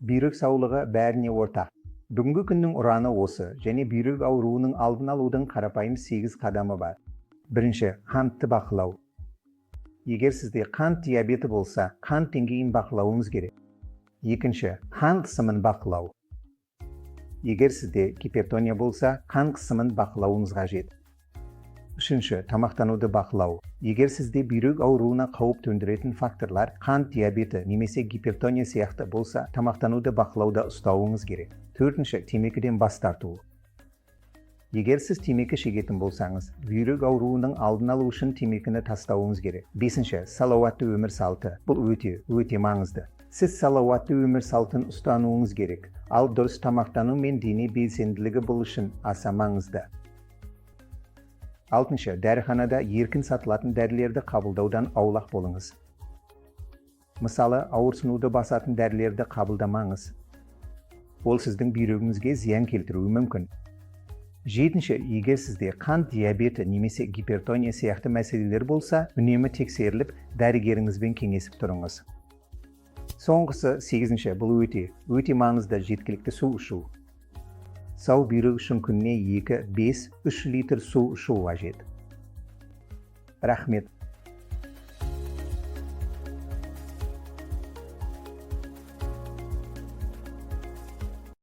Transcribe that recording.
Бүйрек саулығы бәріне ортақ. Бүгінгі күннің ұраны осы, және бүйрек ауруының алдын алудың қарапайым 8 қадамы бар. Бірінші, қантты бақылау. Егер сізде қант диабеті болса, қант деңгейін бақылауыңыз керек. Екінші, қан қысымын бақылау. Егер сізде гипертония болса, қан қысымын бақылауыңыз қажет. Үшінші, тамақтануды бақылау. Егер сізде бүйрек ауруына қауіп төндіретін факторлар қант диабеті немесе гипертония сияқты болса, тамақтануды бақылауда ұстауыңыз керек. Төртінші, темекіден бас тарту. Егер сіз темекі шегетін болсаңыз, бүйрек ауруының алдын алу үшін темекіні тастауыңыз керек. Бесінші, салауатты өмір салты. Бұл өте маңызды. Сіз салауатты өмір салтын ұстануыңыз керек, ал дұрыс тамақтану мен дене белсенділігі бұл үшін аса маңызды. Алтыншы, дәріханада еркін сатылатын дәрілерді қабылдаудан аулақ болыңыз. Мысалы, ауырсынуды басатын дәрілерді қабылдамаңыз. Ол сіздің бүйрегіңізге зиян келтіруі мүмкін. Жетінші, егер сізде қант диабеті немесе гипертония сияқты мәселелер болса, үнемі тексеріліп, дәрігеріңізбен кеңесіп тұрыңыз. Соңғысы, 8-ші, бұл өте маңызды, жеткілікті су ішу. Сау бүйрек үшін күніне 2-5-3 литр су ішу қажет. Рахмет.